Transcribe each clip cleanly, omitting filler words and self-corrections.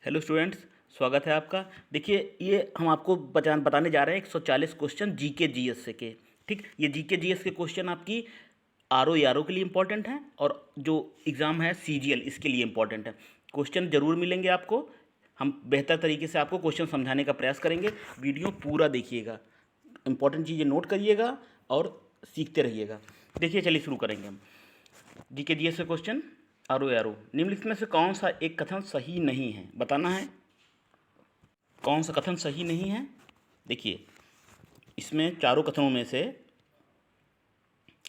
Hello students, स्वागत है आपका। देखिए, ये हम आपको बताने जा रहे हैं 140 क्वेश्चन जीके जीएस से के। ठीक, ये जीके जीएस के क्वेश्चन आपकी आरओ यारो के लिए इम्पोर्टेंट हैं और जो एग्ज़ाम है सीजीएल इसके लिए इम्पोर्टेंट है। क्वेश्चन ज़रूर मिलेंगे आपको। हम बेहतर तरीके से आपको क्वेश्चन समझाने का प्रयास करेंगे। वीडियो पूरा देखिएगा, इंपॉर्टेंट चीज़ें नोट करिएगा और सीखते रहिएगा। देखिए, चलिए शुरू करेंगे हम जीके जीएस से क्वेश्चन। आरओ यारो, निम्नलिखित में से कौन सा एक कथन सही नहीं है, बताना है कौन सा कथन सही नहीं है। देखिए, इसमें चारों कथनों में से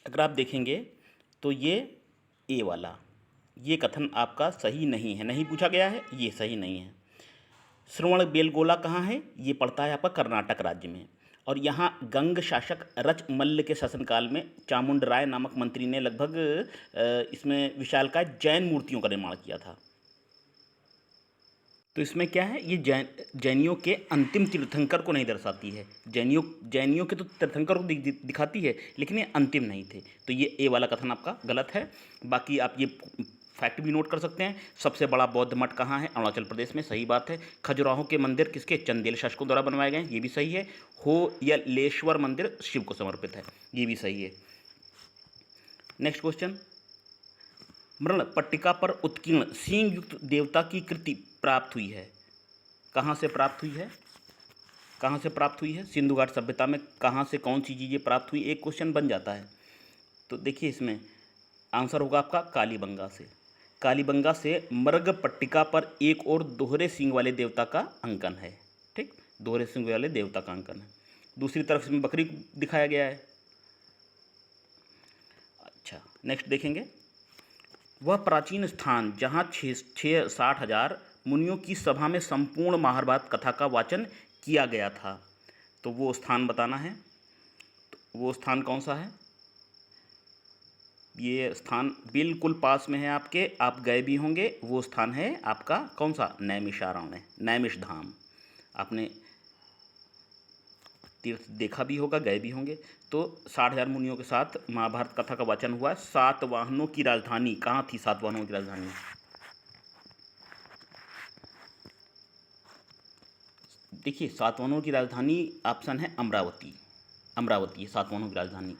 अगर आप देखेंगे तो ए वाला ये कथन आपका सही नहीं है, नहीं पूछा गया है, ये सही नहीं है। श्रवण बेलगोला कहाँ है? ये पड़ता है आपका कर्नाटक राज्य में। और यहाँ गंग शासक रचमल्ल के शासनकाल में चामुंडराय नामक मंत्री ने लगभग इसमें विशालकाय जैन मूर्तियों का निर्माण किया था। तो इसमें क्या है, ये जैनियों के अंतिम तीर्थंकर को नहीं दर्शाती है। जैनियों के तो तीर्थंकर को दिखाती है, लेकिन ये अंतिम नहीं थे। तो ये ए वाला कथन आपका गलत है। बाकी आप ये फैक्ट भी नोट कर सकते हैं। सबसे बड़ा बौद्ध मठ कहाँ है? अरुणाचल प्रदेश में, सही बात है। खजुराहो के मंदिर किसके? चंदेल शासकों द्वारा बनवाए गए, ये भी सही है। होयलेश्वर मंदिर शिव को समर्पित है, ये भी सही है। नेक्स्ट क्वेश्चन, मृण पट्टिका पर उत्कीर्ण सींग युक्त देवता की कृति प्राप्त हुई है, कहाँ से प्राप्त हुई है? कहाँ से प्राप्त हुई है? सिंधु घाट सभ्यता में कहाँ से कौन सी चीज़ें प्राप्त हुई? एक क्वेश्चन बन जाता है। तो देखिए, इसमें आंसर होगा आपका कालीबंगा से। कालीबंगा से मृग पट्टिका पर एक और दोहरे सींग वाले देवता का अंकन है। ठीक, दोहरे सींग वाले देवता का अंकन है। दूसरी तरफ इसमें बकरी दिखाया गया है। अच्छा, नेक्स्ट देखेंगे, वह प्राचीन स्थान जहाँ 60,000 मुनियों की सभा में संपूर्ण महाभारत कथा का वाचन किया गया था, तो वो स्थान बताना है। तो वो स्थान कौन सा है? ये स्थान बिल्कुल पास में है आपके, आप गए भी होंगे। वो स्थान है आपका कौन सा? नैमिषारण्य, नैमिष धाम। आपने तीर्थ देखा भी होगा, गए भी होंगे। तो 60,000 मुनियों के साथ महाभारत कथा का वाचन हुआ। सातवाहनों की राजधानी कहाँ थी? सातवाहनों की राजधानी, देखिए, सातवाहनों की राजधानी ऑप्शन है अमरावती। अमरावती है सातवाहनों की राजधानी।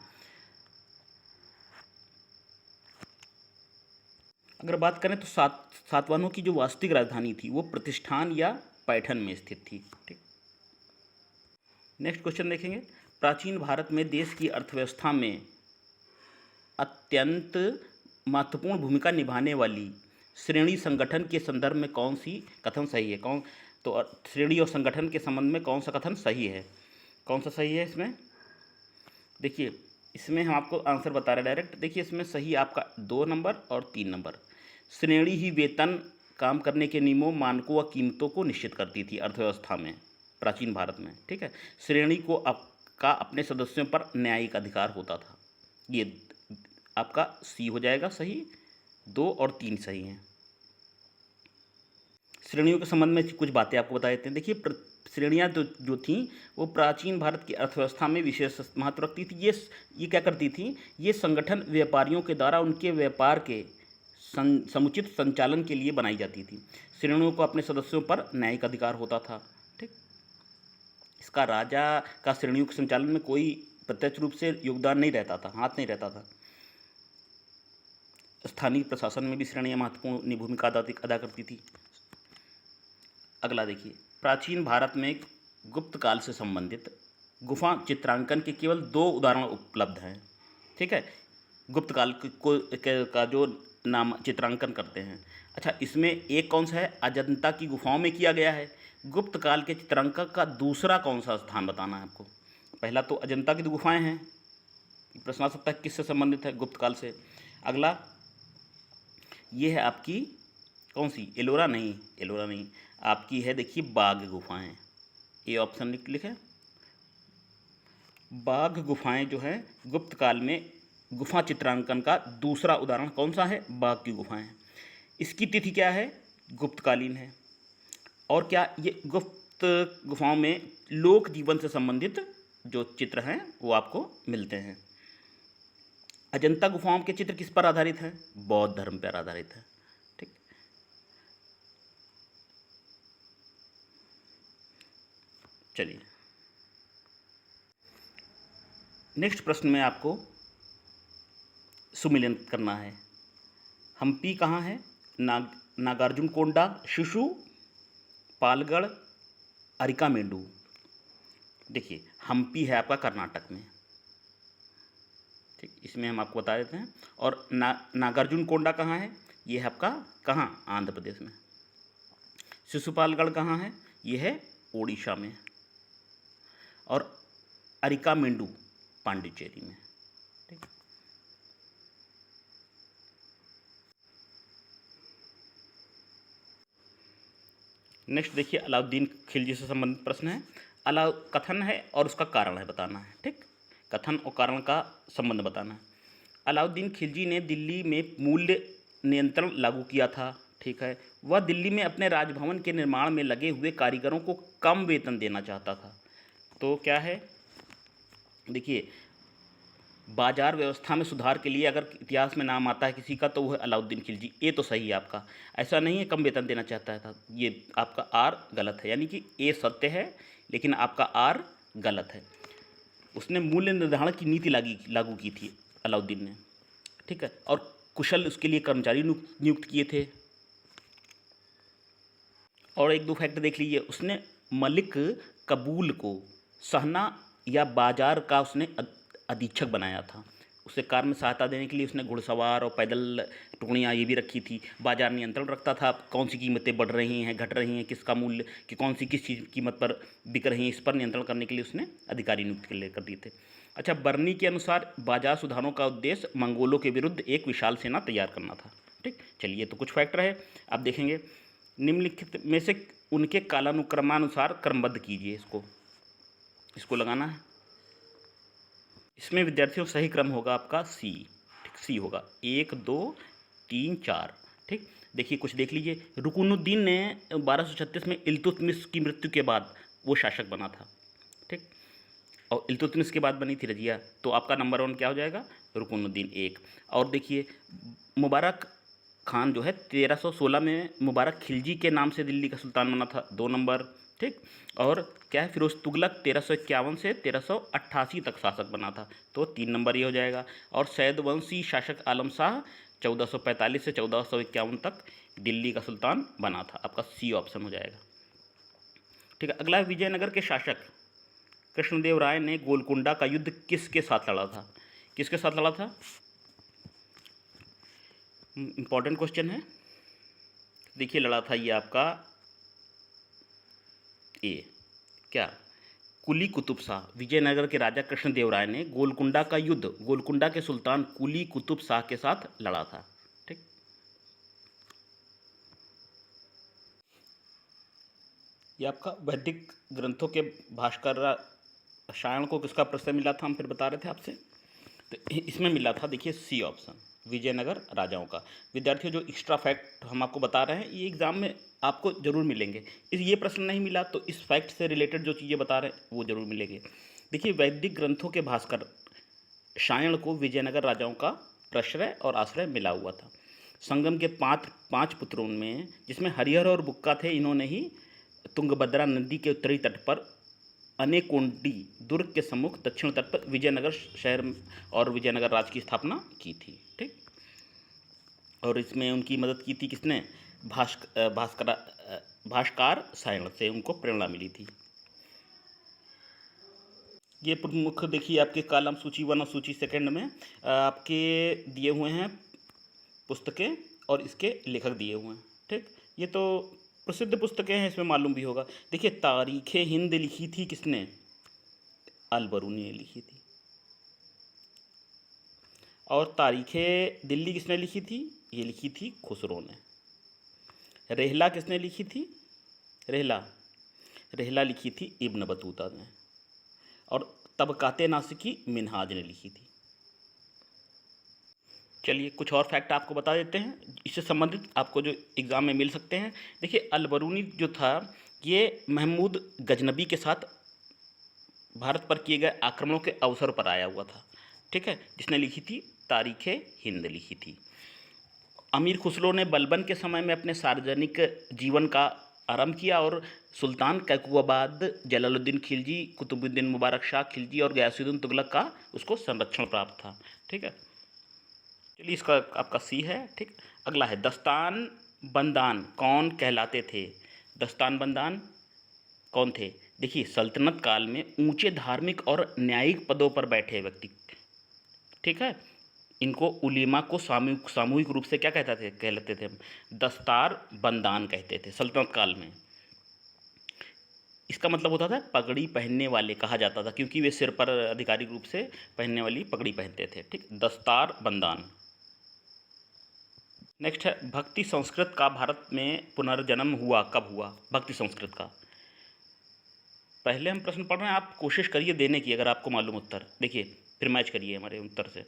अगर बात करें तो सातवाहनों की जो वास्तविक राजधानी थी वो प्रतिष्ठान या पैठन में स्थित थी। ठीक, नेक्स्ट क्वेश्चन देखेंगे, प्राचीन भारत में देश की अर्थव्यवस्था में अत्यंत महत्वपूर्ण भूमिका निभाने वाली श्रेणी संगठन के संदर्भ में कौन सी कथन सही है? तो श्रेणी और संगठन के संबंध में कौन सा कथन सही है? कौन सा सही है इसमें? देखिए, इसमें हम आपको आंसर बता रहे हैं डायरेक्ट। देखिए, इसमें सही आपका 2 नंबर और 3 नंबर। श्रेणी ही वेतन, काम करने के नियमों, मानकों व कीमतों को निश्चित करती थी अर्थव्यवस्था में प्राचीन भारत में। ठीक है, श्रेणी को का अपने सदस्यों पर न्यायिक अधिकार होता था। ये आपका सी हो जाएगा सही। 2 और 3 सही हैं। श्रेणियों के संबंध में कुछ बातें आपको बता देते हैं। देखिए, श्रेणियाँ जो थीं वो प्राचीन भारत की अर्थव्यवस्था में विशेष महत्व रखती थी। ये क्या करती थी? ये संगठन व्यापारियों के द्वारा उनके व्यापार के समुचित संचालन के लिए बनाई जाती थी। श्रेणियों को अपने सदस्यों पर न्यायिक अधिकार होता था। ठीक, इसका राजा का श्रेणियों के संचालन में कोई प्रत्यक्ष रूप से योगदान नहीं रहता था, हाथ नहीं रहता था। स्थानीय प्रशासन में भी श्रेणियाँ महत्वपूर्ण भूमिका अदा करती थी। अगला देखिए, प्राचीन भारत में गुप्त काल से संबंधित गुफा चित्रांकन के केवल 2 उदाहरण उपलब्ध हैं। ठीक है, गुप्त काल का जो नाम चित्रांकन करते हैं। अच्छा, इसमें एक कौन सा है? अजंता की गुफाओं में किया गया है। गुप्त काल के चित्रांकन का दूसरा कौन सा स्थान बताना है आपको? पहला तो अजंता की 2 गुफाएँ हैं, प्रश्न आ सकता है किससे संबंधित है? गुप्त काल से। अगला ये है आपकी कौन सी? एलोरा नहीं, एलोरा नहीं, आपकी है देखिए बाघ गुफाएं। ये ऑप्शन लिखें, बाघ गुफाएं जो है गुप्त काल में गुफा चित्रांकन का दूसरा उदाहरण कौन सा है? बाघ की गुफाएं। इसकी तिथि क्या है? गुप्तकालीन है। और क्या ये गुप्त गुफाओं में लोक जीवन से संबंधित जो चित्र हैं वो आपको मिलते हैं। अजंता गुफाओं के चित्र किस पर आधारित हैं? बौद्ध धर्म पर आधारित है। ठीक, चलिए नेक्स्ट प्रश्न में आपको सुमिलियन करना है। हम्पी कहाँ है? नागार्जुनकोंडा, शिशु पालगढ़, अरिकामेडू। देखिए हम्पी है आपका कर्नाटक में, ठीक, इसमें हम आपको बता देते हैं। और नागार्जुनकोंडा कहाँ है? ये है आपका कहाँ? आंध्र प्रदेश में। शिशुपालगढ़ कहाँ है? ये है ओडिशा में। और अरिकामेडू पांडिचेरी में, ठीक। नेक्स्ट देखिए अलाउद्दीन खिलजी से संबंधित प्रश्न है। कथन है और उसका कारण है बताना है, ठीक। कथन और कारण का संबंध बताना है। अलाउद्दीन खिलजी ने दिल्ली में मूल्य नियंत्रण लागू किया था, ठीक है। वह दिल्ली में अपने राजभवन के निर्माण में लगे हुए कारीगरों को कम वेतन देना चाहता था। तो क्या है? देखिए बाजार व्यवस्था में सुधार के लिए अगर इतिहास में नाम आता है किसी का तो वह अलाउद्दीन खिलजी। ये तो सही है आपका, ऐसा नहीं है कम वेतन देना चाहता था, ये आपका आर गलत है, यानी कि ए सत्य है लेकिन आपका आर गलत है। उसने मूल्य निर्धारण की नीति लागू की थी अलाउद्दीन ने, ठीक है। और कुशल उसके लिए कर्मचारी नियुक्त किए थे। और एक दो फैक्ट देख लीजिए, उसने मलिक कबूल को सहना या बाजार का उसने अधीक्षक बनाया था। उसे कार्य में सहायता देने के लिए उसने घुड़सवार और पैदल टुकड़ियाँ ये भी रखी थी। बाजार नियंत्रण रखता था, कौन सी कीमतें बढ़ रही हैं, घट रही हैं, किसका मूल्य कि कौन सी किस चीज़ कीमत पर बिक रही है, इस पर नियंत्रण करने के लिए उसने अधिकारी नियुक्त कर दिए थे। अच्छा, बर्नी के अनुसार बाजार सुधारों का उद्देश्य मंगोलों के विरुद्ध एक विशाल सेना तैयार करना था, ठीक। चलिए तो कुछ फैक्ट रहे, आप देखेंगे निम्नलिखित में से उनके कालानुक्रमानुसार क्रमबद्ध कीजिए। इसको लगाना है। इसमें विद्यार्थियों सही क्रम होगा आपका सी, ठीक, सी होगा 1 2 3 4, ठीक। देखिए कुछ देख लीजिए, रुकनुद्दीन ने 1236 में इल्तुतमिश की मृत्यु के बाद वो शासक बना था, ठीक। और इल्तुतमिश के बाद बनी थी रजिया, तो आपका नंबर 1 क्या हो जाएगा? रुकनुद्दीन 1। और देखिए मुबारक खान जो है 1316 में मुबारक खिलजी के नाम से दिल्ली का सुल्तान बना था, 2 नंबर, ठीक। और क्या है? फिरोज तुगलक 1351 से 1388 तक शासक बना था, तो 3 नंबर ये हो जाएगा। और सैदवंशी शासक आलम शाह 1445 से 1451 तक दिल्ली का सुल्तान बना था, आपका सी ऑप्शन हो जाएगा, ठीक है। अगला विजयनगर के शासक कृष्णदेव राय ने गोलकुंडा का युद्ध किसके साथ लड़ा था? किसके साथ लड़ा था? इंपॉर्टेंट क्वेश्चन है। देखिए लड़ा था ये आपका ए क्या? कुली कुतुब शाह। विजयनगर के राजा कृष्णदेव राय ने गोलकुंडा का युद्ध गोलकुंडा के सुल्तान कुली कुतुब शाह के साथ लड़ा था, ठीक। ये आपका वैदिक ग्रंथों के भास्कर शायण को किसका प्रश्न मिला था, हम फिर बता रहे थे आपसे, तो इसमें मिला था, देखिए सी ऑप्शन, विजयनगर राजाओं का। विद्यार्थियों जो एक्स्ट्रा फैक्ट हम आपको बता रहे हैं ये एग्जाम में आपको जरूर मिलेंगे। ये प्रश्न नहीं मिला तो इस फैक्ट से रिलेटेड जो चीज़ें बता रहे हैं वो जरूर मिलेंगे। देखिए वैदिक ग्रंथों के भास्कर शायण को विजयनगर राजाओं का प्रश्रय और आश्रय मिला हुआ था। संगम के पांच पुत्रों में जिसमें हरिहर और बुक्का थे, इन्होंने ही तुंगभद्रा नदी के उत्तरी तट पर अनेकोंडी दुर्ग के सम्मुख दक्षिण तट पर विजयनगर शहर और विजयनगर राज्य की स्थापना की थी, ठीक। और इसमें उनकी मदद की थी किसने? भास्कर सायण से उनको प्रेरणा मिली थी। ये प्रमुख देखिए आपके कॉलम सूची 1 और सूची 2 में आपके दिए हुए हैं पुस्तकें और इसके लेखक दिए हुए हैं, ठीक। ये तो प्रसिद्ध पुस्तकें हैं, इसमें मालूम भी होगा। देखिए तारीख़ हिंद लिखी थी किसने? अल-बरूनी ने लिखी थी। और तारीख़ दिल्ली किसने लिखी थी? ये लिखी थी खुसरो ने। रेहला किसने लिखी थी? रेहला लिखी थी इब्न बतूता ने। और तबकाते नासिकी मिनहाज ने लिखी थी। चलिए कुछ और फैक्ट आपको बता देते हैं, इससे संबंधित आपको जो एग्ज़ाम में मिल सकते हैं। देखिए अल-बरूनी जो था ये महमूद गजनबी के साथ भारत पर किए गए आक्रमणों के अवसर पर आया हुआ था, ठीक है, जिसने लिखी थी तारीख़ हिंद लिखी थी। अमीर खुसरो ने बलबन के समय में अपने सार्वजनिक जीवन का आरंभ किया और सुल्तान कैकुबाबाद, जलालुद्दीन खिलजी, कुतुबुद्दीन मुबारक शाह खिलजी और गयासुद्दीन तुगलक का उसको संरक्षण प्राप्त था। ठीक है, चलिए इसका आपका सी है। ठीक, अगला है दस्तान बंदान कौन कहलाते थे? दस्तान बंदान कौन थे? देखिए, सल्तनत काल में ऊंचे धार्मिक और न्यायिक पदों पर बैठे व्यक्ति। ठीक है, इनको उलीमा को सामूहिक सामूहिक रूप से क्या कहलाते थे हम? दस्तार बंदान कहते थे सल्तनत काल में। इसका मतलब होता था पगड़ी पहनने वाले कहा जाता था, क्योंकि वे सिर पर आधिकारिक रूप से पहनने वाली पगड़ी पहनते थे। ठीक, दस्तार बंदान। नेक्स्ट है भक्ति संस्कृत का भारत में पुनर्जन्म हुआ कब हुआ? भक्ति संस्कृत का पहले हम प्रश्न पढ़ रहे हैं, आप कोशिश करिए देने की, अगर आपको मालूम उत्तर। देखिए, फिर मैच करिए हमारे उत्तर से।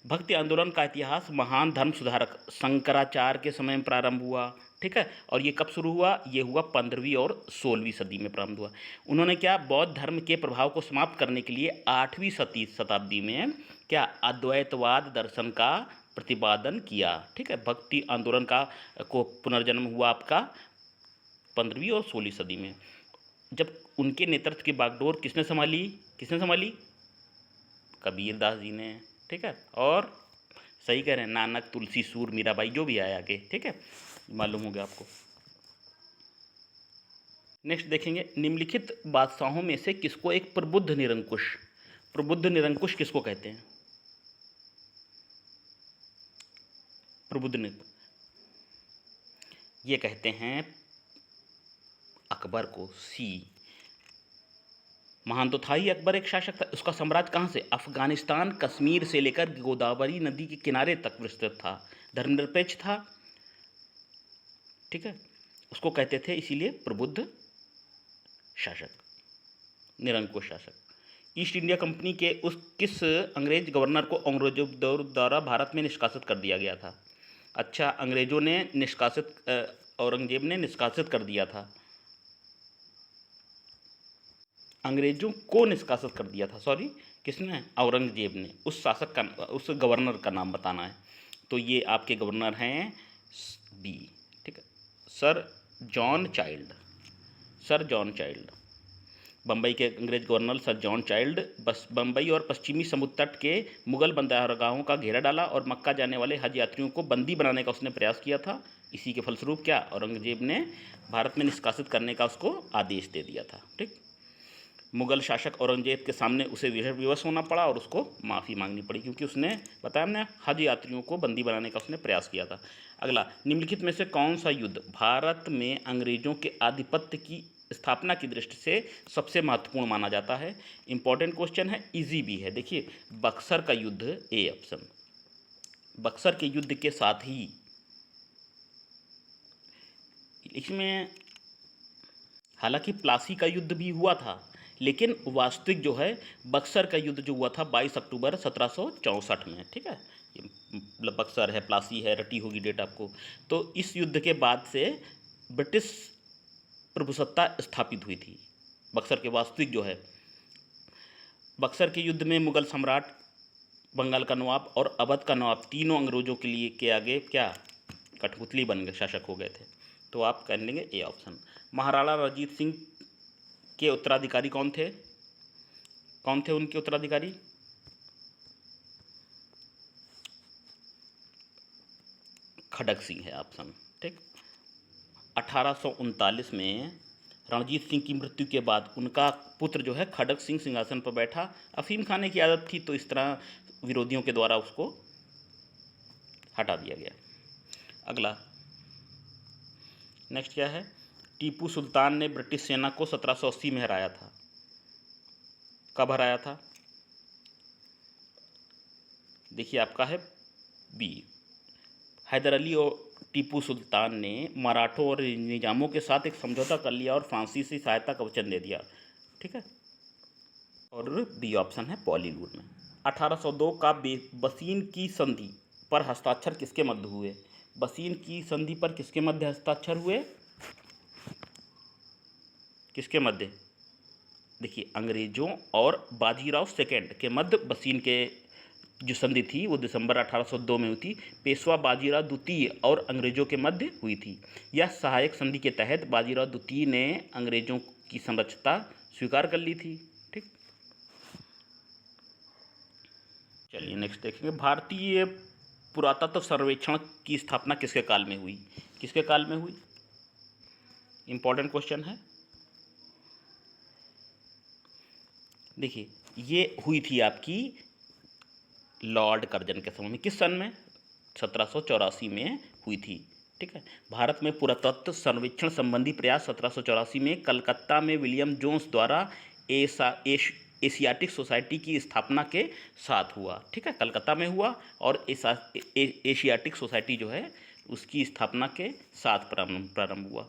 भक्ति आंदोलन का इतिहास महान धर्म सुधारक शंकराचार्य के समय में प्रारंभ हुआ। ठीक है, और ये कब शुरू हुआ? ये हुआ 15वीं और 16वीं सदी में प्रारंभ हुआ। उन्होंने क्या बौद्ध धर्म के प्रभाव को समाप्त करने के लिए 8वीं शताब्दी में क्या अद्वैतवाद दर्शन का प्रतिपादन किया। ठीक है, भक्ति आंदोलन का को पुनर्जन्म हुआ आपका 15वीं और 16वीं सदी में, जब उनके नेतृत्व की बागडोर किसने संभाली? कबीरदास जी ने। ठीक है, और सही कह रहे हैं, नानक, तुलसी, सूर, मीराबाई, जो भी आए आगे। ठीक है, मालूम हो गया आपको। नेक्स्ट देखेंगे, निम्नलिखित बादशाहों में से किसको एक प्रबुद्ध निरंकुश किसको कहते हैं? प्रबुद्ध निरंकुश ये कहते हैं अकबर को। सी, महान तो था ही अकबर, एक शासक था। उसका साम्राज्य कहाँ से? अफगानिस्तान, कश्मीर से लेकर गोदावरी नदी के किनारे तक विस्तृत था, धर्मनिरपेक्ष था। ठीक है, उसको कहते थे इसीलिए प्रबुद्ध शासक, निरंकुश शासक। ईस्ट इंडिया कंपनी के किस अंग्रेज गवर्नर को अंग्रेजों द्वारा भारत में निष्कासित कर दिया गया था? अच्छा, अंग्रेजों ने औरंगजेब ने निष्कासित कर दिया था। अंग्रेजों को निष्कासित कर दिया था, सॉरी, किसने? औरंगजेब ने। उस शासक का, उस गवर्नर का नाम बताना है। तो ये आपके गवर्नर हैं बी। ठीक है, सर जॉन चाइल्ड। बम्बई के अंग्रेज governor sir John child Bombay और पश्चिमी समुद्र तट के मुगल बंदरगाहों का घेरा डाला और मक्का जाने वाले हज यात्रियों को बंदी बनाने का उसने प्रयास किया था। इसी के फलस्वरूप क्या औरंगजेब ने भारत में निष्कासित करने का उसको आदेश दे दिया था। ठीक, मुगल शासक औरंगजेब के सामने उसे विवश होना पड़ा और उसको माफ़ी मांगनी पड़ी, क्योंकि उसने बताया हमने हज यात्रियों को बंदी बनाने का उसने प्रयास किया था। अगला, निम्नलिखित में से कौन सा युद्ध भारत में अंग्रेजों के आधिपत्य की स्थापना की दृष्टि से सबसे महत्वपूर्ण माना जाता है? इंपॉर्टेंट क्वेश्चन है, इजी भी है। देखिए, बक्सर का युद्ध, ए ऑप्शन। बक्सर के युद्ध के साथ ही इसमें हालांकि प्लासी का युद्ध भी हुआ था, लेकिन वास्तविक जो है बक्सर का युद्ध जो हुआ था 22 अक्टूबर 1764 में। ठीक है, ये बक्सर है, प्लासी है, रटी होगी डेट आपको। तो इस युद्ध के बाद से ब्रिटिश प्रभुसत्ता स्थापित हुई थी। बक्सर के वास्तविक जो है, बक्सर के युद्ध में मुगल सम्राट, बंगाल का नवाब और अवध का नवाब तीनों अंग्रेजों के लिए के आगे क्या कठपुतली बन गए, शासक हो गए थे। तो आप कह लेंगे ए ऑप्शन। महाराणा रणजीत सिंह के उत्तराधिकारी कौन थे उनके उत्तराधिकारी? खड़ग सिंह है ऑप्शन। ठीक, 1839 में रणजीत सिंह की मृत्यु के बाद उनका पुत्र जो है खड़ग सिंह सिंहासन पर बैठा। अफीम खाने की आदत थी, तो इस तरह विरोधियों के द्वारा उसको हटा दिया गया। अगला, नेक्स्ट क्या है? टीपू सुल्तान ने ब्रिटिश सेना को 1780 में हराया था। कब हराया था? देखिए, आपका है बी। हैदर अली और टीपू सुल्तान ने मराठों और निजामों के साथ एक समझौता कर लिया और फ्रांसीसी सहायता का वचन दे दिया। ठीक है, और बी ऑप्शन है पॉलीलूर में। 1802 का बसीन की संधि पर हस्ताक्षर किसके मध्य हुए? बसीन की संधि पर किसके मध्य हस्ताक्षर हुए? किसके मध्य? देखिए, अंग्रेजों और बाजीराव सेकेंड के मध्य बसीन के जो संधि थी वो दिसंबर 1802 में हुई थी। पेशवा बाजीराव द्वितीय और अंग्रेजों के मध्य हुई थी। यह सहायक संधि के तहत बाजीराव द्वितीय ने अंग्रेजों की संरक्षता स्वीकार कर ली थी। ठीक, चलिए नेक्स्ट देखेंगे। भारतीय पुरातत्व सर्वेक्षण की स्थापना किसके काल में हुई? किसके काल में हुई? इंपॉर्टेंट क्वेश्चन है। देखिए ये हुई थी आपकी लॉर्ड कर्जन के समय में। किस सन में? 1784 में हुई थी। ठीक है। भारत में पुरातत्व सर्वेक्षण संबंधी प्रयास 1784 में कलकत्ता में विलियम जोन्स द्वारा एशियाटिक सोसाइटी की स्थापना के साथ हुआ। ठीक है, कलकत्ता में हुआ और एशियाटिक सोसाइटी जो है उसकी स्थापना के साथ प्रारंभ हुआ।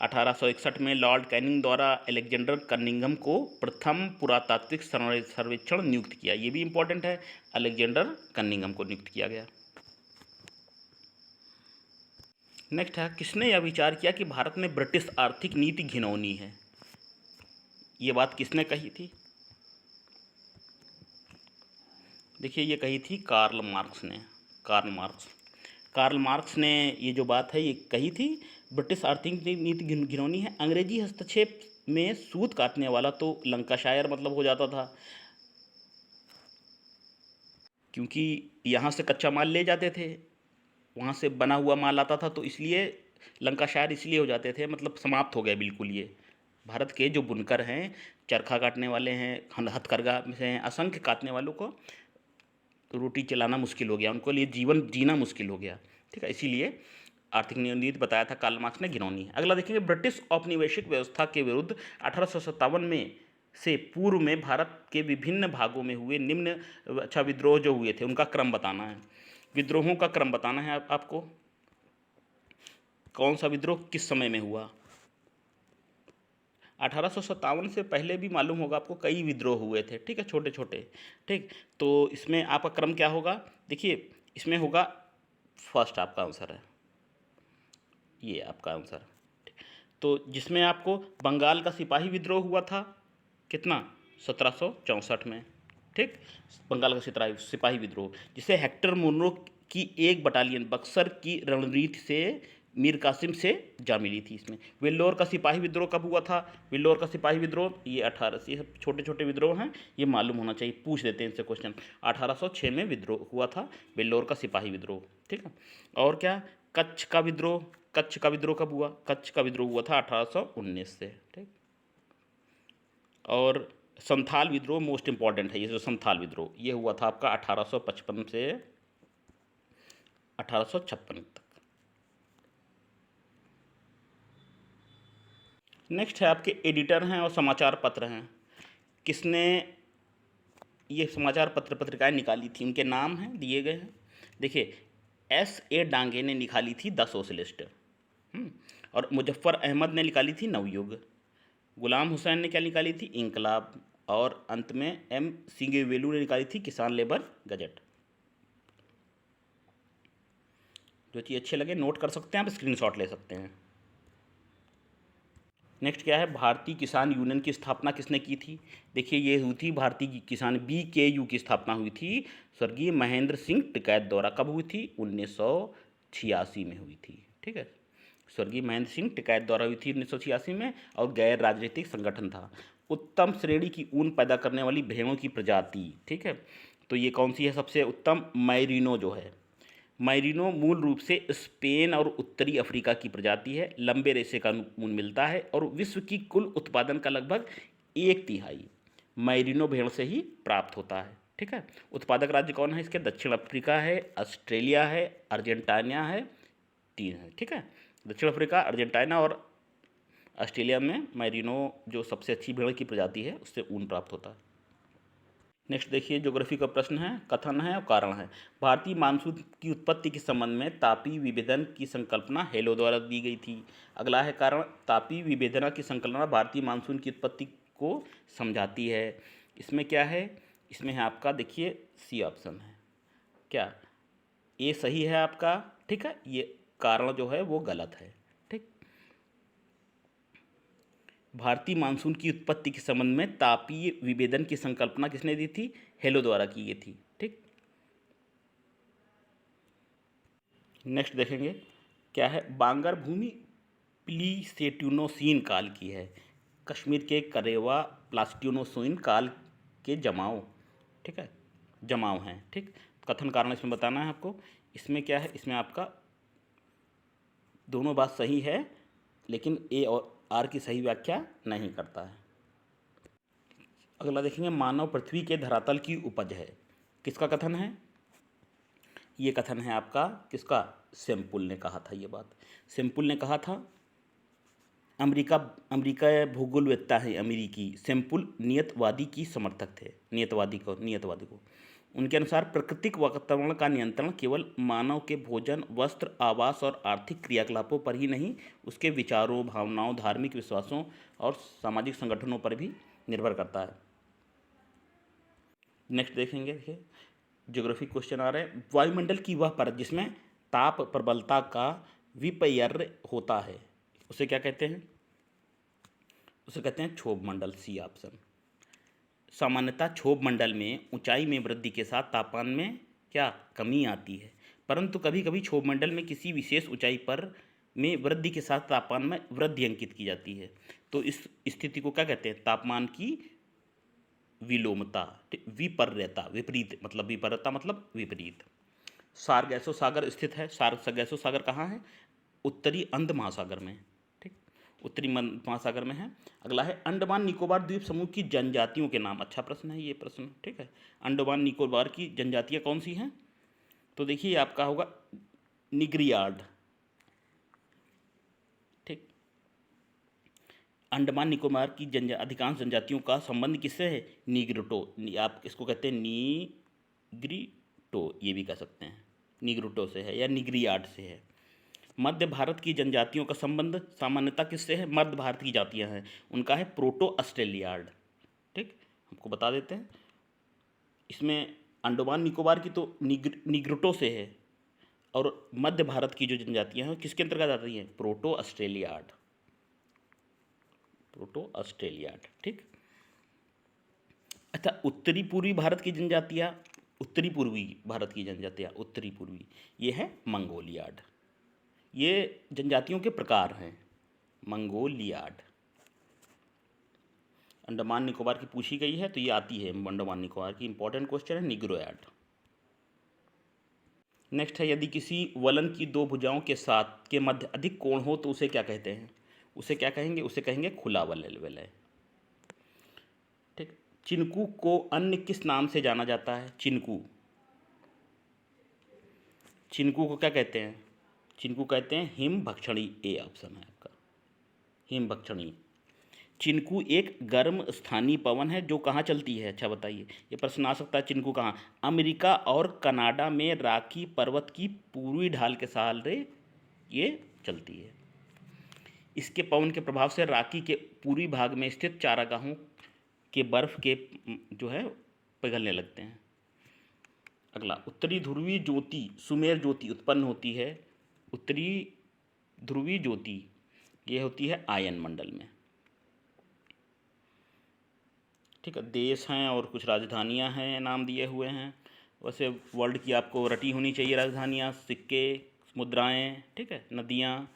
1861 में लॉर्ड कैनिंग द्वारा अलेक्जेंडर कनिंघम को प्रथम पुरातात्विक सर्वेक्षण नियुक्त किया। ये भी इंपॉर्टेंट है, अलेक्जेंडर कनिंघम को नियुक्त किया गया। नेक्स्ट है, किसने यह विचार किया कि भारत में ब्रिटिश आर्थिक नीति घिनौनी है? ये बात किसने कही थी? देखिए ये कही थी कार्ल मार्क्स ने। कार्ल मार्क्स ने ये जो बात है ये कही थी, ब्रिटिश आर्थिक नीति घिनौनी है। अंग्रेजी हस्तक्षेप में सूत काटने वाला तो लंकाशायर मतलब हो जाता था, क्योंकि यहाँ से कच्चा माल ले जाते थे, वहाँ से बना हुआ माल आता था, तो इसलिए लंकाशायर इसलिए हो जाते थे, मतलब समाप्त हो गया बिल्कुल। ये भारत के जो बुनकर हैं, चरखा काटने वाले हैं, हथकरघा में से हैं, असंख्य काटने वालों को रोटी चलाना मुश्किल हो गया, उनको लिए जीवन जीना मुश्किल हो गया। ठीक है, इसीलिए आर्थिक नीति बताया था कार्ल मार्क्स ने घिनौनी है। अगला देखेंगे, ब्रिटिश औपनिवेशिक व्यवस्था के विरुद्ध 1857 में से पूर्व में भारत के विभिन्न भागों में हुए निम्न विद्रोह जो हुए थे उनका क्रम बताना है। विद्रोहों का क्रम बताना है आपको। कौन सा विद्रोह किस समय में हुआ? 1857 से पहले भी मालूम होगा आपको, कई विद्रोह हुए थे। ठीक है, छोटे छोटे। ठीक, तो इसमें आपका क्रम क्या होगा? देखिए इसमें होगा फर्स्ट, आपका आंसर है ये, आपका आंसर। तो जिसमें आपको बंगाल का सिपाही विद्रोह हुआ था, कितना? 1764 में। ठीक, बंगाल का सिपाही विद्रोह, जिसे हेक्टर मुनरो की एक बटालियन बक्सर की रणनीति से मीर कासिम से जा मिली थी। इसमें वेल्लोर का सिपाही विद्रोह कब हुआ था? वेल्लोर का सिपाही विद्रोह ये 18, ये सब छोटे छोटे विद्रोह हैं, ये मालूम होना चाहिए, पूछ देते हैं इनसे क्वेश्चन। 1806 में विद्रोह हुआ था वेल्लोर का सिपाही विद्रोह। ठीक है, और क्या? कच्छ का विद्रोह। कच्छ का विद्रोह कब हुआ? कच्छ का विद्रोह हुआ था 1819 से। ठीक, और संथाल विद्रोह मोस्ट इंपॉर्टेंट है, ये जो संथाल विद्रोह ये हुआ था आपका 1855 से 1856 तक। नेक्स्ट है आपके एडिटर हैं और समाचार पत्र हैं। किसने ये समाचार पत्र पत्रिकाएं निकाली थी? उनके नाम हैं दिए गए हैं। देखिए S.A. डांगे ने निकाली थी द सोशलिस्ट, और मुजफ्फर अहमद ने निकाली थी नवयुग। गुलाम हुसैन ने क्या निकाली थी? इंकलाब। और अंत में M. सिंगेवेलू ने निकाली थी किसान लेबर गजट। जो चीज़ अच्छे लगे नोट कर सकते हैं, आप स्क्रीनशॉट ले सकते हैं। नेक्स्ट क्या है, भारतीय किसान यूनियन की स्थापना किसने की थी? देखिए ये हुई थी भारतीय किसान BKU की स्थापना हुई थी स्वर्गीय महेंद्र सिंह टिकैत द्वारा। कब हुई थी? 1986 में हुई थी। ठीक है, स्वर्गीय महेंद्र सिंह टिकैत द्वारा हुई थी 1986 में, और गैर राजनीतिक संगठन था। उत्तम श्रेणी की ऊन पैदा करने वाली भेड़ों की प्रजाति, ठीक है, तो ये कौन सी है सबसे उत्तम? मैरिनो जो है। मैरिनो मूल रूप से स्पेन और उत्तरी अफ्रीका की प्रजाति है। लंबे रेशे का ऊन मिलता है और विश्व की कुल उत्पादन का लगभग 1/3 मैरिनो भेड़ से ही प्राप्त होता है। ठीक है, उत्पादक राज्य कौन है इसके? दक्षिण अफ्रीका है, ऑस्ट्रेलिया है, अर्जेंटीना है, 3 है। ठीक है, दक्षिण अफ्रीका, अर्जेंटीना और ऑस्ट्रेलिया में मैरिनो जो सबसे अच्छी भेड़ की प्रजाति है उससे ऊन प्राप्त होता है। नेक्स्ट देखिए, ज्योग्राफी का प्रश्न है, कथन है और कारण है। भारतीय मानसून की उत्पत्ति के संबंध में तापीय विभेदन की संकल्पना हेलो द्वारा दी गई थी। अगला है कारण। तापीय विभेदना की संकल्पना भारतीय मानसून की उत्पत्ति को समझाती है। इसमें क्या है? इसमें है आपका, देखिए सी ऑप्शन है। क्या ये सही है आपका? ठीक है, ये कारण जो है वो गलत है। ठीक, भारतीय मानसून की उत्पत्ति के संबंध में तापीय विभेदन की संकल्पना किसने दी थी? हेलो द्वारा की गई थी। ठीक, नेक्स्ट देखेंगे क्या है, बांगर भूमि प्लीस्टोसीन काल की है। कश्मीर के करेवा प्लास्टोसीन काल के जमाव, ठीक है, जमाव हैं, ठीक। कथन कारण इसमें बताना है आपको। इसमें क्या है, इसमें आपका दोनों बात सही है, लेकिन ए और आर की सही व्याख्या नहीं करता है। अगला देखेंगे, मानव पृथ्वी के धरातल की उपज है। किसका कथन है? ये कथन है आपका किसका? सेम्पुल ने कहा था ये बात। सेम्पुल ने कहा था। अमेरिका अमेरिका भूगोलवेत्ता है अमेरिकी। सेम्पुल नियतवादी की समर्थक थे। नियतवादी को उनके अनुसार प्राकृतिक वातावरण का नियंत्रण केवल मानव के भोजन, वस्त्र, आवास और आर्थिक क्रियाकलापों पर ही नहीं, उसके विचारों, भावनाओं, धार्मिक विश्वासों और सामाजिक संगठनों पर भी निर्भर करता है। नेक्स्ट देखेंगे, देखिए ज्योग्राफी क्वेश्चन आ रहे हैं। वायुमंडल की वह परत जिसमें ताप प्रबलता का विपर्य होता है, उसे क्या कहते हैं? उसे कहते हैं क्षोभ मंडल। C option. सामान्यतः क्षोभ मंडल में ऊंचाई में वृद्धि के साथ तापमान में क्या कमी आती है, परंतु कभी कभी क्षोभ मंडल में किसी विशेष ऊंचाई पर में वृद्धि के साथ तापमान में वृद्धि अंकित की जाती है। तो इस स्थिति को क्या कहते हैं? तापमान की विलोमता, विपर्यता, विपरीत मतलब विपर्यता मतलब विपरीत। सारगैसो सागर स्थित है। सारगैसो सागर कहाँ है? उत्तरी अंध महासागर में, ठीक, उत्तरी महासागर में है। अगला है, अंडमान निकोबार द्वीप समूह की जनजातियों के नाम। अच्छा प्रश्न है ये प्रश्न, ठीक है। अंडमान निकोबार की जनजातियाँ कौन सी हैं? तो देखिए आपका होगा निग्रियार्ड, ठीक। अंडमान निकोबार की अधिकांश जनजातियों का संबंध किससे है? नीग्रिटो। आप इसको कहते हैं नीग्रिटो, ये भी कह सकते हैं, नीग्रिटो से है या निग्रियार्ड से है। मध्य भारत की जनजातियों का संबंध सामान्यतः किससे है? मध्य भारत की जातियां हैं, उनका है प्रोटो ऑस्ट्रेलियार्ड, ठीक, हमको बता देते हैं। इसमें अंडमान निकोबार की तो निग्रिटो से है, और मध्य भारत की जो जनजातियां हैं किसके अंतर्गत आती हैं? प्रोटो ऑस्ट्रेलियार्ड, प्रोटो ऑस्ट्रेलियार्ड, ठीक। अच्छा, उत्तरी पूर्वी भारत की जनजातियां, उत्तरी पूर्वी भारत की जनजातियां, उत्तरी पूर्वी, ये है मंगोलियार्ड। ये जनजातियों के प्रकार हैं, मंगोलियार्ड। अंडमान निकोबार की पूछी गई है तो ये आती है अंडमान निकोबार की। इंपॉर्टेंट क्वेश्चन है निग्रोयार्ड। नेक्स्ट है, यदि किसी वलन की दो भुजाओं के साथ के मध्य अधिक कोण हो तो उसे क्या कहते हैं? उसे क्या कहेंगे? उसे कहेंगे खुला वलय, ठीक। चिनकू को अन्य किस नाम से जाना जाता है? चिनकू, चिनकू को क्या कहते हैं? चिनकू कहते हैं हिम भक्षणी। ए ऑप्शन है आपका, हिम भक्षणी। चिनकू एक गर्म स्थानीय पवन है जो कहाँ चलती है? अच्छा बताइए, ये प्रश्न आ सकता है। चिनकू कहाँ? अमेरिका और कनाडा में रॉकी पर्वत की पूर्वी ढाल के सहारे ये चलती है। इसके पवन के प्रभाव से रॉकी के पूर्वी भाग में स्थित चारागाहों के बर्फ के जो है पिघलने लगते हैं। अगला, उत्तरी ध्रुवीय ज्योति सुमेर ज्योति उत्पन्न होती है। उत्तरी ध्रुवीय ज्योति ये होती है आयन मंडल में, ठीक है। देश हैं और कुछ राजधानियां हैं, नाम दिए हुए हैं। वैसे वर्ल्ड की आपको रटी होनी चाहिए राजधानियां, सिक्के, मुद्राएं, ठीक है, नदियां,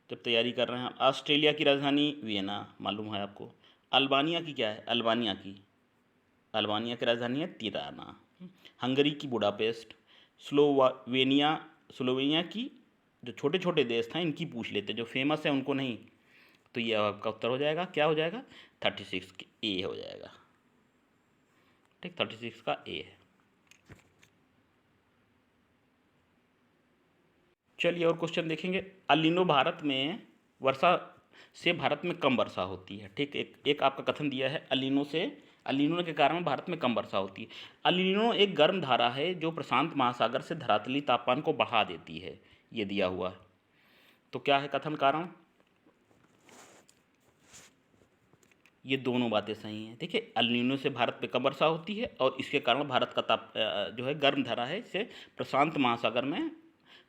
जब तैयारी कर रहे हैं। ऑस्ट्रेलिया की राजधानी वियना, मालूम है आपको। अल्बानिया की क्या है? अल्बानिया की राजधानी है तिराना। हंगरी की बुडापेस्ट। स्लोवेनिया की जो छोटे छोटे देश हैं इनकी पूछ लेते, जो फेमस है उनको नहीं। तो ये आपका उत्तर हो जाएगा, क्या हो जाएगा? 36 ए हो जाएगा, ठीक, 36 का ए है। चलिए और क्वेश्चन देखेंगे। अलिनो भारत में वर्षा से भारत में कम वर्षा होती है, ठीक। एक आपका कथन दिया है अलिनो के कारण भारत में कम वर्षा होती है। अलिनो एक गर्म धारा है जो प्रशांत महासागर से धरातली तापमान को बढ़ा देती है, ये दिया हुआ है। तो क्या है कथन कारण? ये दोनों बातें सही हैं। देखिए, अल नीनो से भारत पे कम वर्षा होती है और इसके कारण भारत का जो है गर्म धारा है, इससे प्रशांत महासागर में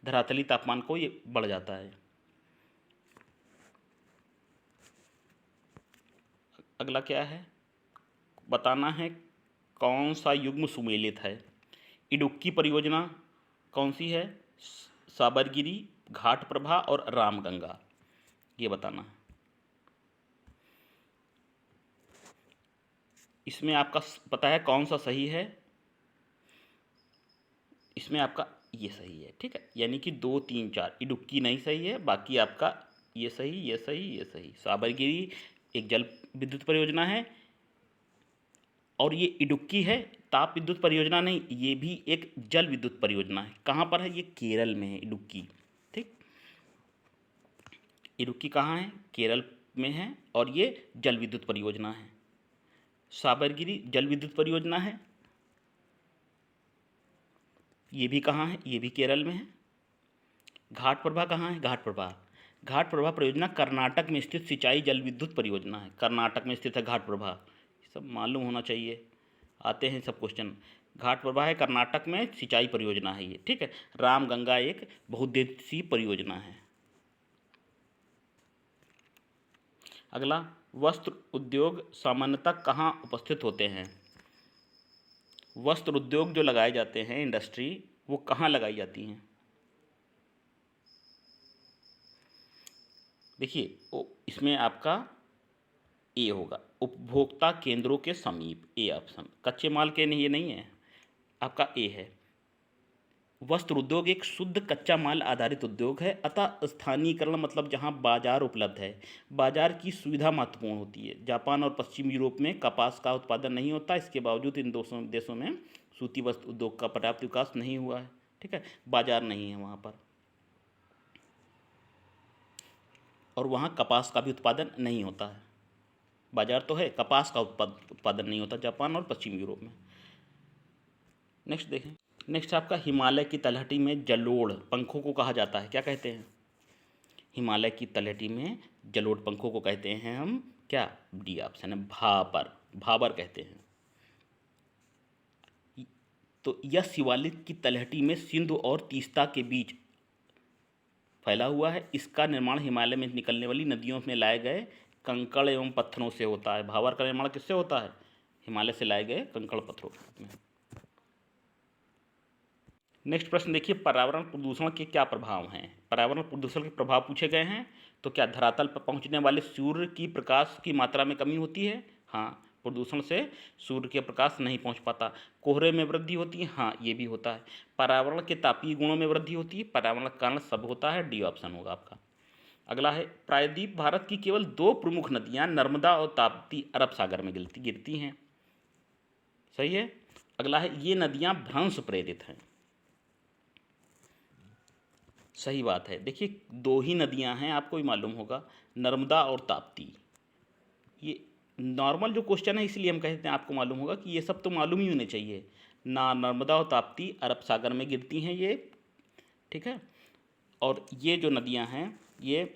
धरातली तापमान को ये बढ़ जाता है। अगला क्या है, बताना है कौन सा युग्म सुमेलित है। इडुक्की परियोजना कौन सी है? साबरगिरी, घाट प्रभा और रामगंगा, ये बताना है। इसमें आपका पता है कौन सा सही है? इसमें आपका ये सही है, ठीक है, यानी कि 2, 3, 4 इडुक्की नहीं सही है, बाकी आपका ये सही, ये सही, ये सही। साबरगिरी एक जल विद्युत परियोजना है और ये इडुक्की है ताप विद्युत परियोजना नहीं, ये भी एक जल विद्युत परियोजना है। कहाँ पर है? ये केरल में है इडुक्की, ठीक। इडुक्की कहाँ है? केरल में है और ये जल विद्युत परियोजना है। साबरगिरी जल विद्युत परियोजना है, ये भी कहाँ है? ये भी केरल में है। घाट प्रभा कहाँ है? घाट प्रभा परियोजना कर्नाटक में स्थित सिंचाई जल विद्युत परियोजना है। कर्नाटक में स्थित है घाट प्रभा, सब मालूम होना चाहिए, आते हैं सब क्वेश्चन। घाट प्रभा है कर्नाटक में, सिंचाई परियोजना है ये, ठीक है। रामगंगा एक बहुउद्देशीय परियोजना है। अगला, वस्त्र उद्योग सामान्यतः कहाँ उपस्थित होते हैं? वस्त्र उद्योग जो लगाए जाते हैं, इंडस्ट्री, वो कहाँ लगाई जाती हैं? देखिए इसमें आपका ए होगा, उपभोक्ता केंद्रों के समीप, ए ऑप्शन। कच्चे माल के नहीं, ये नहीं है, आपका ए है। वस्त्र उद्योग एक शुद्ध कच्चा माल आधारित उद्योग है, अतः स्थानीयकरण मतलब जहां बाजार उपलब्ध है, बाजार की सुविधा महत्वपूर्ण होती है। जापान और पश्चिम यूरोप में कपास का उत्पादन नहीं होता, इसके बावजूद इन देशों में सूती वस्त्र उद्योग का पर्याप्त विकास नहीं हुआ है, ठीक है, बाजार नहीं है वहाँ पर, और वहाँ कपास का भी उत्पादन नहीं होता है। बाजार तो है, कपास का उत्पादन नहीं होता जापान और पश्चिम यूरोप में। नेक्स्ट देखें, नेक्स्ट आपका हिमालय की तलहटी में जलोढ़ पंखों को कहा जाता है, क्या कहते हैं? हिमालय की तलहटी में जलोढ़ पंखों को कहते हैं हम क्या? डी ऑप्शन है, भाबर, भाबर कहते हैं। तो यह शिवालिक की तलहटी में सिंधु और तीस्ता के बीच फैला हुआ है। इसका निर्माण हिमालय में निकलने वाली नदियों में लाए गए कंकड़ एवं पत्थरों से होता है। भाबर का निर्माण किससे होता है? हिमालय से लाए गए कंकड़ पत्थरों में। नेक्स्ट प्रश्न देखिए, पर्यावरण प्रदूषण के क्या प्रभाव हैं? पर्यावरण प्रदूषण के प्रभाव पूछे गए हैं। तो क्या धरातल पर पहुंचने वाले सूर्य की प्रकाश की मात्रा में कमी होती है? हाँ, प्रदूषण से सूर्य के प्रकाश नहीं पहुंच पाता। कोहरे में वृद्धि होती है? हाँ, ये भी होता है। पर्यावरण के तापीय गुणों में वृद्धि होती है? पर्यावरण के कारण सब होता है, डी ऑप्शन होगा आपका। अगला है, प्रायद्वीप भारत की केवल 2 प्रमुख नदियां नर्मदा और ताप्ती अरब सागर में गिरती हैं, सही है। अगला है, ये नदियां भ्रंश प्रेरित हैं, सही बात है। देखिए 2 ही नदियां हैं, आपको भी मालूम होगा, नर्मदा और ताप्ती। ये नॉर्मल जो क्वेश्चन है इसलिए हम कहते हैं आपको मालूम होगा कि ये सब तो मालूम ही होने चाहिए ना। नर्मदा और ताप्ती अरब सागर में गिरती हैं ये, ठीक है। और ये जो नदियां हैं ये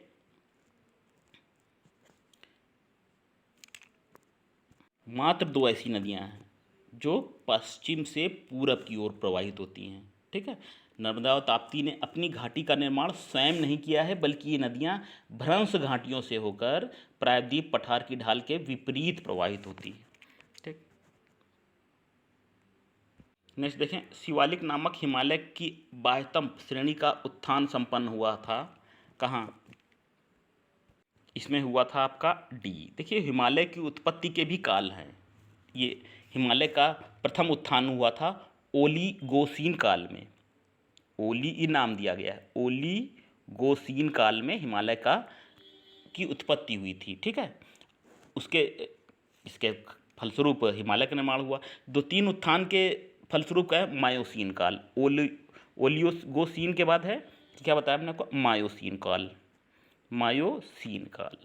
मात्र 2 ऐसी नदियां हैं जो पश्चिम से पूरब की ओर प्रवाहित होती हैं, ठीक है। नर्मदा और ताप्ती ने अपनी घाटी का निर्माण स्वयं नहीं किया है, बल्कि ये नदियां भ्रंश घाटियों से होकर प्रायद्वीप पठार की ढाल के विपरीत प्रवाहित होती हैं, ठीक। नेक्स्ट देखें, शिवालिक नामक हिमालय की बाह्यतम श्रेणी का उत्थान संपन्न हुआ था कहाँ? इसमें हुआ था आपका डी। देखिए हिमालय की उत्पत्ति के भी काल हैं। ये हिमालय का प्रथम उत्थान हुआ था ओलीगोसीन काल में। ओली नाम दिया गया है, ओलीगोसीन काल में हिमालय का की उत्पत्ति हुई थी, ठीक है। इसके फलस्वरूप हिमालय का निर्माण हुआ। 2-3 उत्थान के फलस्वरूप का है मायोसीन काल। ओलियोगोसीन के बाद है क्या बताया आपने आपको? मायोसीन काल, मायोसीन काल,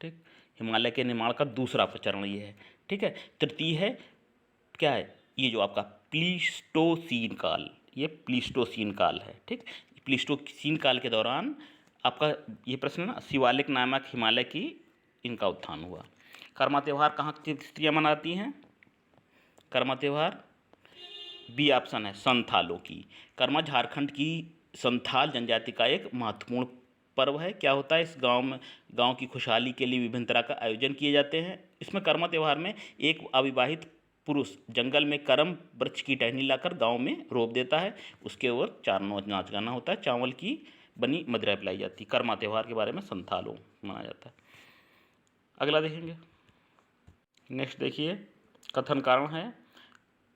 ठीक। हिमालय के निर्माण का दूसरा चरण ये है, ठीक है। तृतीय है क्या है? ये जो आपका प्लीस्टोसीन काल, ये प्लीस्टोसीन काल है, ठीक। प्लीस्टोसीन काल के दौरान आपका ये प्रश्न ना, शिवालिक नामक हिमालय की इनका उत्थान हुआ। कर्मा त्यौहार कहाँ की स्त्रियाँ मनाती हैं? कर्मा त्यौहार बी ऑप्शन है, संथालों की। कर्मा झारखंड की संथाल जनजाति का एक महत्वपूर्ण पर्व है। क्या होता है इस गांव की खुशहाली के लिए विभिन्न तरह का आयोजन किए जाते हैं। इसमें कर्मा त्यौहार में एक अविवाहित पुरुष जंगल में करम वृक्ष की टहनी लाकर गांव में रोप देता है, उसके ओर चार नाच गाना होता है, चावल की बनी मदिरा पिलाई जाती है। कर्मा त्यौहार के बारे में संथालों मनाया जाता है। अगला देखेंगे। नेक्स्ट देखिए, कथन कारण है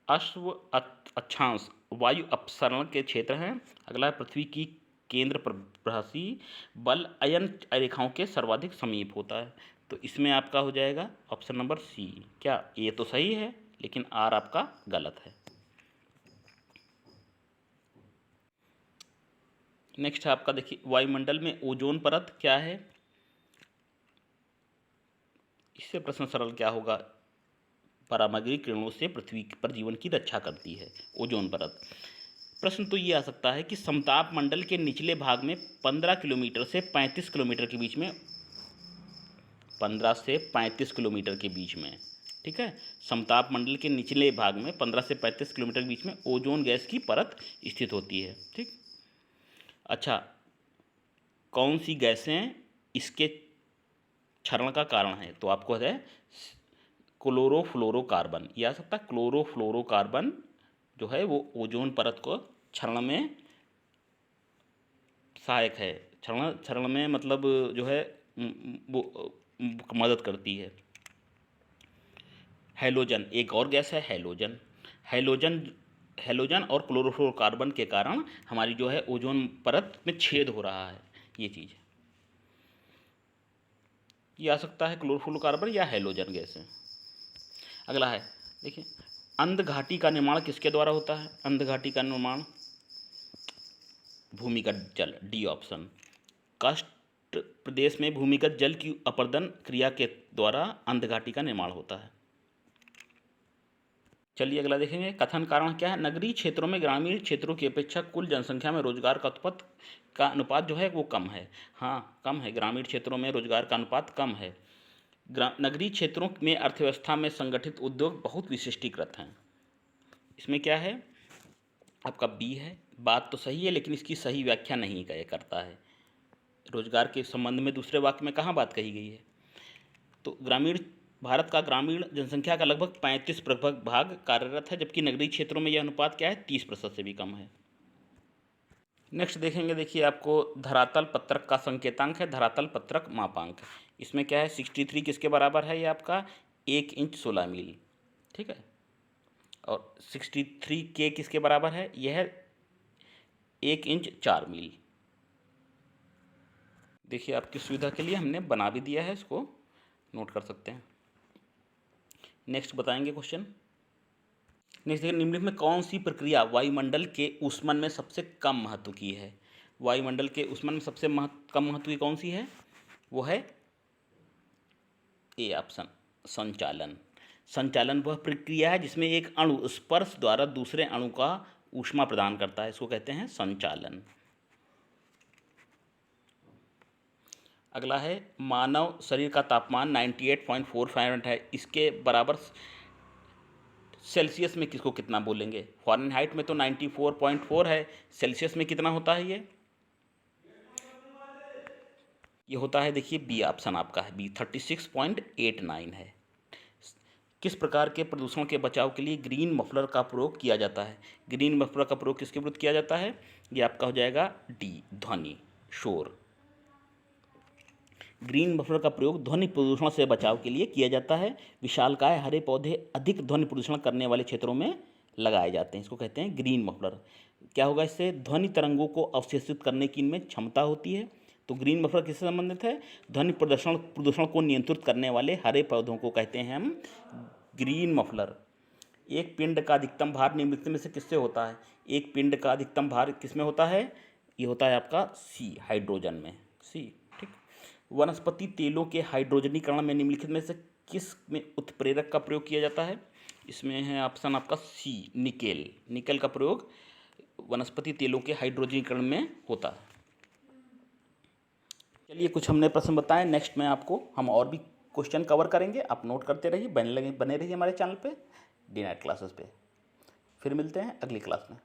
अश्व अक्षांश वायु अपसरण के क्षेत्र हैं। अगला है पृथ्वी की केंद्र प्रभासी बल अयन रेखाओं के सर्वाधिक समीप होता है। तो इसमें आपका हो जाएगा ऑप्शन नंबर सी। क्या ये तो सही है, लेकिन आर आपका गलत है। नेक्स्ट है आपका देखिए, वायुमंडल में ओजोन परत क्या है। इससे प्रश्न सरल क्या होगा, पराबैंगनी किरणों से पृथ्वी पर जीवन की रक्षा करती है ओजोन परत। प्रश्न तो ये आ सकता है कि समताप मंडल के निचले भाग में 15 किलोमीटर से 35 किलोमीटर के बीच में 15 से 35 किलोमीटर के बीच में, ठीक है, समताप मंडल के निचले भाग में 15 से 35 किलोमीटर के बीच में ओजोन गैस की परत स्थित होती है। ठीक, अच्छा, कौन सी गैसें इसके क्षरण का कारण है? तो आपको है क्लोरोफ्लोरोकार्बन, ये आ सकता है। क्लोरोफ्लोरोकार्बन जो है वो ओजोन परत को क्षरण में सहायक है। क्षरण में मतलब जो है वो मदद करती है। हैलोजन एक और गैस है, हैलोजन और क्लोरोफ्लोरोकार्बन के कारण हमारी जो है ओजोन परत में छेद हो रहा है, ये चीज़ ये आ सकता है क्लोरोफ्लोरोकार्बन या हैलोजन गैस है। अगला है देखिए, अंध घाटी का निर्माण किसके द्वारा होता है? अंध घाटी का निर्माण भूमिगत जल, डी ऑप्शन। कास्ट प्रदेश में भूमिगत जल की अपर्दन क्रिया के द्वारा अंध घाटी का निर्माण होता है। चलिए अगला देखेंगे, कथन कारण क्या है? नगरीय क्षेत्रों में ग्रामीण क्षेत्रों की अपेक्षा कुल जनसंख्या में रोजगार का उत्पाद का अनुपात जो है वो कम है। हाँ, कम है, ग्रामीण क्षेत्रों में रोजगार का अनुपात कम है। नगरीय क्षेत्रों में अर्थव्यवस्था में संगठित उद्योग बहुत विशिष्टीकृत हैं। इसमें क्या है आपका बी है। बात तो सही है, लेकिन इसकी सही व्याख्या नहीं करता है। रोजगार के संबंध में दूसरे वाक्य में कहाँ बात कही गई है? तो भारत का ग्रामीण जनसंख्या का लगभग 35% भाग कार्यरत है, जबकि नगरीय क्षेत्रों में यह अनुपात क्या है? 30% से भी कम है। नेक्स्ट देखेंगे, देखिए आपको धरातल पत्रक का संकेतांक है धरातल पत्रक मापांक। इसमें क्या है 63 किसके बराबर है? ये आपका 1 इंच 16 मील, ठीक है। और 63 के किसके बराबर है? यह है 1 इंच 4 मील। देखिए आपकी सुविधा के लिए हमने बना भी दिया है, इसको नोट कर सकते हैं। नेक्स्ट बताएंगे क्वेश्चन। नेक्स्ट देखिए, निम्नलिखित में कौन सी प्रक्रिया वायुमंडल के ऊष्मन में सबसे कम महत्व की है? वायुमंडल के ऊष्मन में सबसे कम महत्व की कौन सी है? वो है ए ऑप्शन, संचालन। संचालन वह प्रक्रिया है जिसमें एक अणु स्पर्श द्वारा दूसरे अणु का ऊष्मा प्रदान करता है, इसको कहते हैं संचालन। अगला है, मानव शरीर का तापमान 98.4 फ़ारेनहाइट है, इसके बराबर सेल्सियस में किसको कितना बोलेंगे? फ़ारेनहाइट में तो 94.4 है, सेल्सियस में कितना होता है? ये होता है, देखिए बी ऑप्शन आपका है, बी 36.89 है। किस प्रकार के प्रदूषण के बचाव के लिए ग्रीन मफलर का प्रयोग किया जाता है? ग्रीन मफलर का प्रयोग किसके विरुद्ध किया जाता है? ये आपका हो जाएगा डी, ध्वनि, शोर। ग्रीन मफलर का प्रयोग ध्वनि प्रदूषण से बचाव के लिए किया जाता है। विशालकाय हरे पौधे अधिक ध्वनि प्रदूषण करने वाले क्षेत्रों में लगाए जाते हैं, इसको कहते हैं ग्रीन मफलर। क्या होगा इससे? ध्वनि तरंगों को अवशोषित करने की इनमें क्षमता होती है। तो ग्रीन मफलर किससे संबंधित है? ध्वनि प्रदूषण को नियंत्रित करने वाले हरे पौधों को कहते हैं हम ग्रीन मफलर। एक पिंड का अधिकतम भार निम्नलिखित में से किससे होता है? एक पिंड का अधिकतम भार किसमें होता है? ये होता है आपका सी, हाइड्रोजन में, सी, ठीक। वनस्पति तेलों के हाइड्रोजनीकरण में निम्नलिखित में से किस में उत्प्रेरक का प्रयोग किया जाता है? इसमें है ऑप्शन आपका सी, निकेल। निकेल का प्रयोग वनस्पति तेलों के हाइड्रोजनीकरण में होता है। चलिए कुछ हमने प्रश्न बताए, नेक्स्ट में आपको हम और भी क्वेश्चन कवर करेंगे। आप नोट करते रहिए, बने रहिए हमारे चैनल पे, डी नाइट क्लासेस पे। फिर मिलते हैं अगली क्लास में।